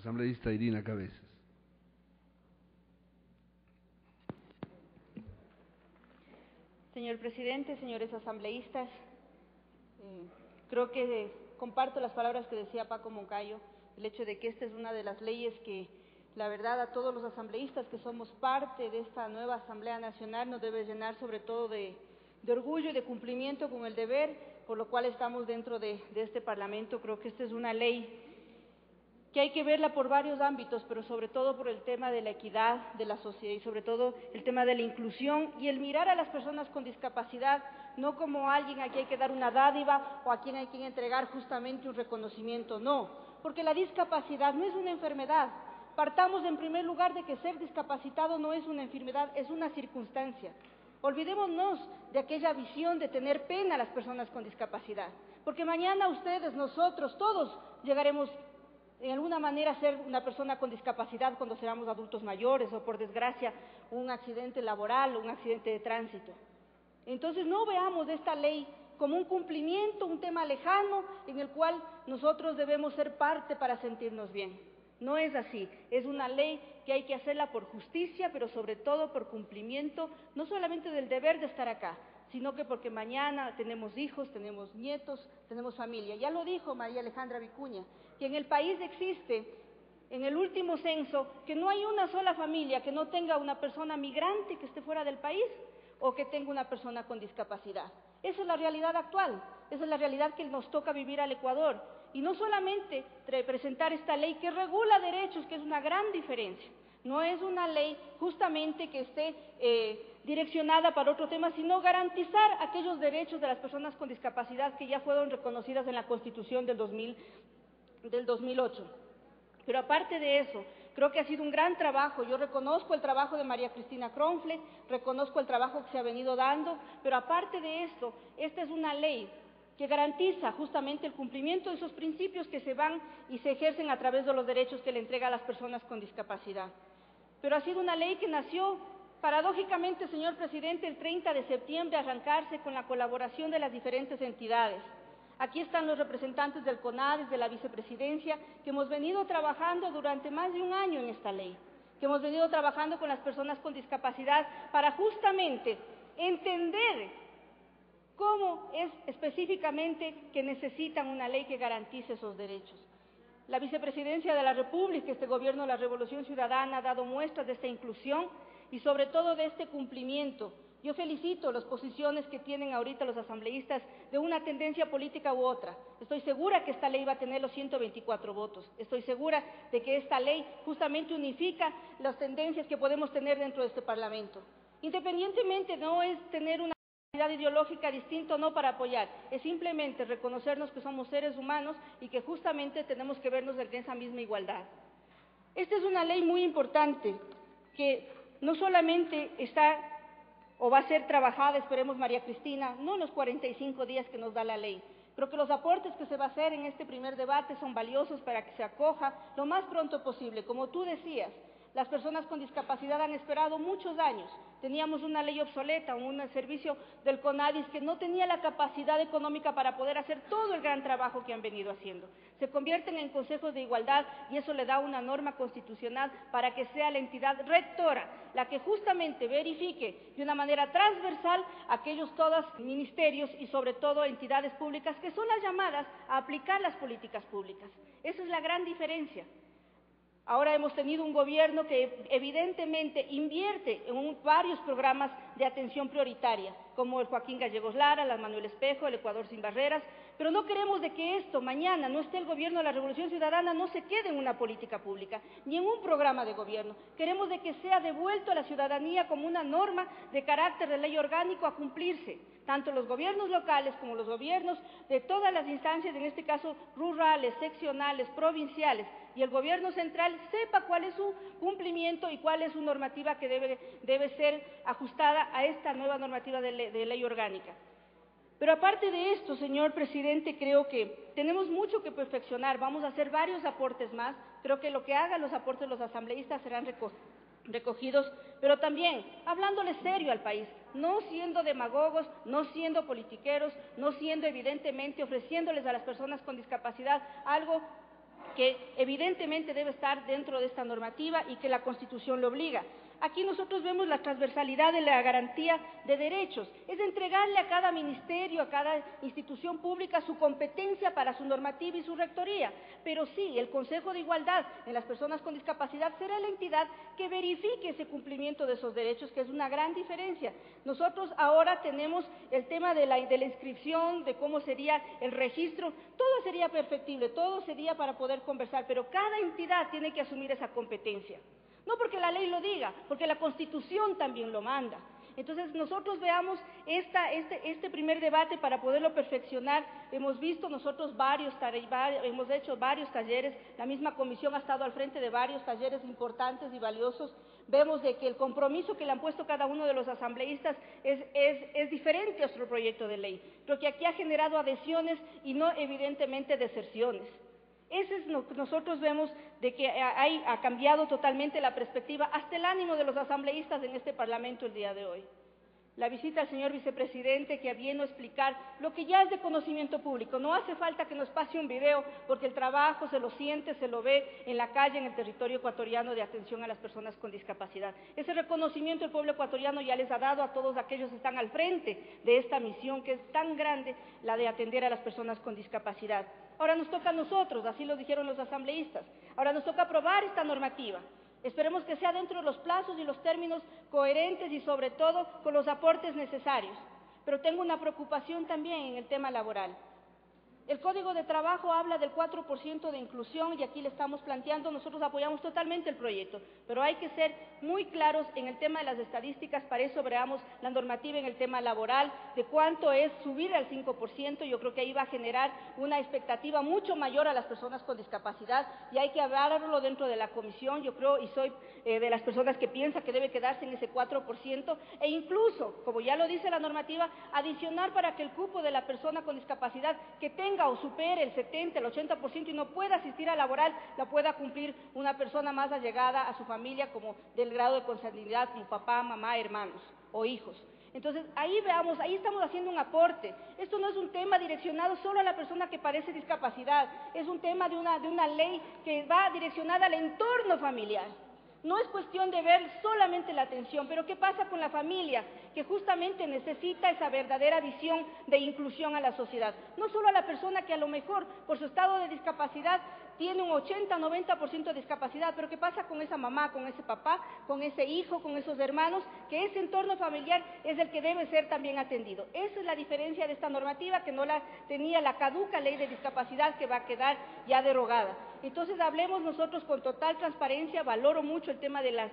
Asambleísta Irina Cabezas. Señor presidente, señores asambleístas, creo que comparto las palabras que decía Paco Moncayo, el hecho de que esta es una de las leyes que, la verdad, a todos los asambleístas que somos parte de esta nueva Asamblea Nacional nos debe llenar sobre todo de orgullo y de cumplimiento con el deber, por lo cual estamos dentro de este Parlamento. Creo que esta es una ley que hay que verla por varios ámbitos, pero sobre todo por el tema de la equidad de la sociedad y sobre todo el tema de la inclusión y el mirar a las personas con discapacidad no como alguien a quien hay que dar una dádiva o a quien hay que entregar justamente un reconocimiento, no, porque la discapacidad no es una enfermedad. Partamos en primer lugar de que ser discapacitado no es una enfermedad, es una circunstancia. Olvidémonos de aquella visión de tener pena a las personas con discapacidad, porque mañana ustedes, nosotros, todos llegaremos en alguna manera ser una persona con discapacidad cuando seamos adultos mayores o, por desgracia, un accidente laboral o un accidente de tránsito. Entonces, no veamos esta ley como un cumplimiento, un tema lejano en el cual nosotros debemos ser parte para sentirnos bien. No es así, es una ley que hay que hacerla por justicia, pero sobre todo por cumplimiento, no solamente del deber de estar acá, sino que porque mañana tenemos hijos, tenemos nietos, tenemos familia. Ya lo dijo María Alejandra Vicuña, que en el país existe, en el último censo, que no hay una sola familia que no tenga una persona migrante que esté fuera del país o que tenga una persona con discapacidad. Esa es la realidad actual, esa es la realidad que nos toca vivir al Ecuador. Y no solamente presentar esta ley que regula derechos, que es una gran diferencia. No es una ley justamente que esté direccionada para otro tema, sino garantizar aquellos derechos de las personas con discapacidad que ya fueron reconocidas en la Constitución del 2008. Pero aparte de eso, creo que ha sido un gran trabajo. Yo reconozco el trabajo de María Cristina Cronfle, reconozco el trabajo que se ha venido dando, pero aparte de esto, esta es una ley que garantiza justamente el cumplimiento de esos principios que se van y se ejercen a través de los derechos que le entrega a las personas con discapacidad. Pero ha sido una ley que nació, paradójicamente, señor presidente, el 30 de septiembre, arrancarse con la colaboración de las diferentes entidades. Aquí están los representantes del CONADES, de la vicepresidencia, que hemos venido trabajando durante más de un año en esta ley, que hemos venido trabajando con las personas con discapacidad para justamente entender cómo es específicamente que necesitan una ley que garantice esos derechos. La Vicepresidencia de la República, este Gobierno de la Revolución Ciudadana, ha dado muestras de esta inclusión y sobre todo de este cumplimiento. Yo felicito las posiciones que tienen ahorita los asambleístas de una tendencia política u otra. Estoy segura que esta ley va a tener los 124 votos. Estoy segura de que esta ley justamente unifica las tendencias que podemos tener dentro de este Parlamento. Independientemente, no es tener una ideológica distinta o no para apoyar, es simplemente reconocernos que somos seres humanos y que justamente tenemos que vernos en esa misma igualdad. Esta es una ley muy importante que no solamente está o va a ser trabajada, esperemos María Cristina, no en los 45 días que nos da la ley. Creo que los aportes que se va a hacer en este primer debate son valiosos para que se acoja lo más pronto posible. Como tú decías, las personas con discapacidad han esperado muchos años. Teníamos una ley obsoleta, un servicio del CONADIS que no tenía la capacidad económica para poder hacer todo el gran trabajo que han venido haciendo. Se convierten en consejos de igualdad y eso le da una norma constitucional para que sea la entidad rectora la que justamente verifique de una manera transversal aquellos todos ministerios y sobre todo entidades públicas que son las llamadas a aplicar las políticas públicas. Esa es la gran diferencia. Ahora hemos tenido un gobierno que evidentemente invierte en varios programas de atención prioritaria, como el Joaquín Gallegos Lara, la Manuel Espejo, el Ecuador sin Barreras, pero no queremos de que esto mañana no esté el gobierno de la Revolución Ciudadana, no se quede en una política pública, ni en un programa de gobierno. Queremos de que sea devuelto a la ciudadanía como una norma de carácter de ley orgánico a cumplirse, tanto los gobiernos locales como los gobiernos de todas las instancias, en este caso rurales, seccionales, provinciales, y el gobierno central sepa cuál es su cumplimiento y cuál es su normativa que debe ser ajustada a esta nueva normativa de ley orgánica. Pero aparte de esto, señor presidente, creo que tenemos mucho que perfeccionar, vamos a hacer varios aportes más, creo que lo que hagan los aportes de los asambleístas serán recogidos, pero también hablándole serio al país, no siendo demagogos, no siendo politiqueros, no siendo evidentemente ofreciéndoles a las personas con discapacidad algo que evidentemente debe estar dentro de esta normativa y que la Constitución lo obliga. Aquí nosotros vemos la transversalidad de la garantía de derechos. Es entregarle a cada ministerio, a cada institución pública su competencia para su normativa y su rectoría. Pero sí, el Consejo de Igualdad en las personas con discapacidad será la entidad que verifique ese cumplimiento de esos derechos, que es una gran diferencia. Nosotros ahora tenemos el tema de la inscripción, de cómo sería el registro. Todo sería perfectible, todo sería para poder conversar, pero cada entidad tiene que asumir esa competencia. No porque la ley lo diga, porque la Constitución también lo manda. Entonces, nosotros veamos este primer debate para poderlo perfeccionar. Hemos visto nosotros hemos hecho varios talleres, la misma comisión ha estado al frente de varios talleres importantes y valiosos. Vemos de que el compromiso que le han puesto cada uno de los asambleístas es diferente a nuestro proyecto de ley. Creo que aquí ha generado adhesiones y no evidentemente deserciones. Nosotros vemos de que ha cambiado totalmente la perspectiva, hasta el ánimo de los asambleístas en este Parlamento el día de hoy. La visita al señor vicepresidente, que vino a explicar lo que ya es de conocimiento público. No hace falta que nos pase un video, porque el trabajo se lo siente, se lo ve en la calle, en el territorio ecuatoriano de atención a las personas con discapacidad. Ese reconocimiento el pueblo ecuatoriano ya les ha dado a todos aquellos que están al frente de esta misión, que es tan grande, la de atender a las personas con discapacidad. Ahora nos toca a nosotros, así lo dijeron los asambleístas. Ahora nos toca aprobar esta normativa. Esperemos que sea dentro de los plazos y los términos coherentes y sobre todo con los aportes necesarios. Pero tengo una preocupación también en el tema laboral. El Código de Trabajo habla del 4% de inclusión y aquí le estamos planteando, nosotros apoyamos totalmente el proyecto, pero hay que ser muy claros en el tema de las estadísticas, para eso veamos la normativa en el tema laboral, de cuánto es subir al 5%, yo creo que ahí va a generar una expectativa mucho mayor a las personas con discapacidad y hay que hablarlo dentro de la comisión, yo creo, y soy de las personas que piensa que debe quedarse en ese 4% e incluso, como ya lo dice la normativa, adicionar para que el cupo de la persona con discapacidad que tenga o supere el 70, el 80% y no pueda asistir a laboral, la pueda cumplir una persona más allegada a su familia, como del grado de consanguinidad, como papá, mamá, hermanos o hijos. Entonces, ahí veamos, ahí estamos haciendo un aporte. Esto no es un tema direccionado solo a la persona que padece discapacidad, es un tema de una ley que va direccionada al entorno familiar. No es cuestión de ver solamente la atención, pero ¿qué pasa con la familia? Que justamente necesita esa verdadera visión de inclusión a la sociedad. No solo a la persona que a lo mejor por su estado de discapacidad tiene un 80-90% de discapacidad, pero ¿qué pasa con esa mamá, con ese papá, con ese hijo, con esos hermanos? Que ese entorno familiar es el que debe ser también atendido. Esa es la diferencia de esta normativa, que no la tenía la caduca ley de discapacidad, que va a quedar ya derogada. Entonces hablemos nosotros con total transparencia, valoro mucho el tema de las...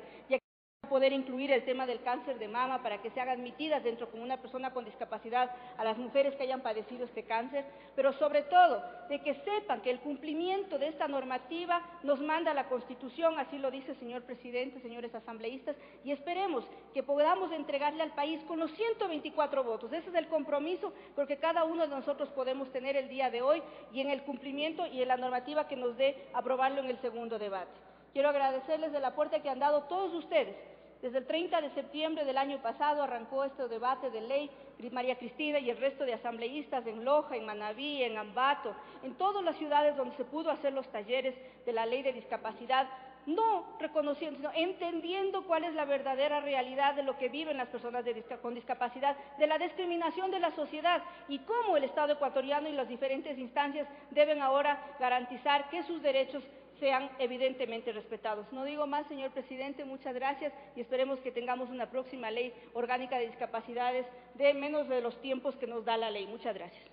poder incluir el tema del cáncer de mama para que se hagan admitidas dentro como una persona con discapacidad a las mujeres que hayan padecido este cáncer, pero sobre todo de que sepan que el cumplimiento de esta normativa nos manda la Constitución, así lo dice el señor presidente, señores asambleístas, y esperemos que podamos entregarle al país con los 124 votos. Ese es el compromiso porque cada uno de nosotros podemos tener el día de hoy y en el cumplimiento y en la normativa que nos dé aprobarlo en el segundo debate. Quiero agradecerles del aporte que han dado todos ustedes. Desde el 30 de septiembre del año pasado arrancó este debate de ley, María Cristina y el resto de asambleístas en Loja, en Manabí, en Ambato, en todas las ciudades donde se pudo hacer los talleres de la ley de discapacidad, no reconociendo, sino entendiendo cuál es la verdadera realidad de lo que viven las personas con discapacidad, de la discriminación de la sociedad y cómo el Estado ecuatoriano y las diferentes instancias deben ahora garantizar que sus derechos sean evidentemente respetados. No digo más, señor presidente, muchas gracias y esperemos que tengamos una próxima ley orgánica de discapacidades de menos de los tiempos que nos da la ley. Muchas gracias.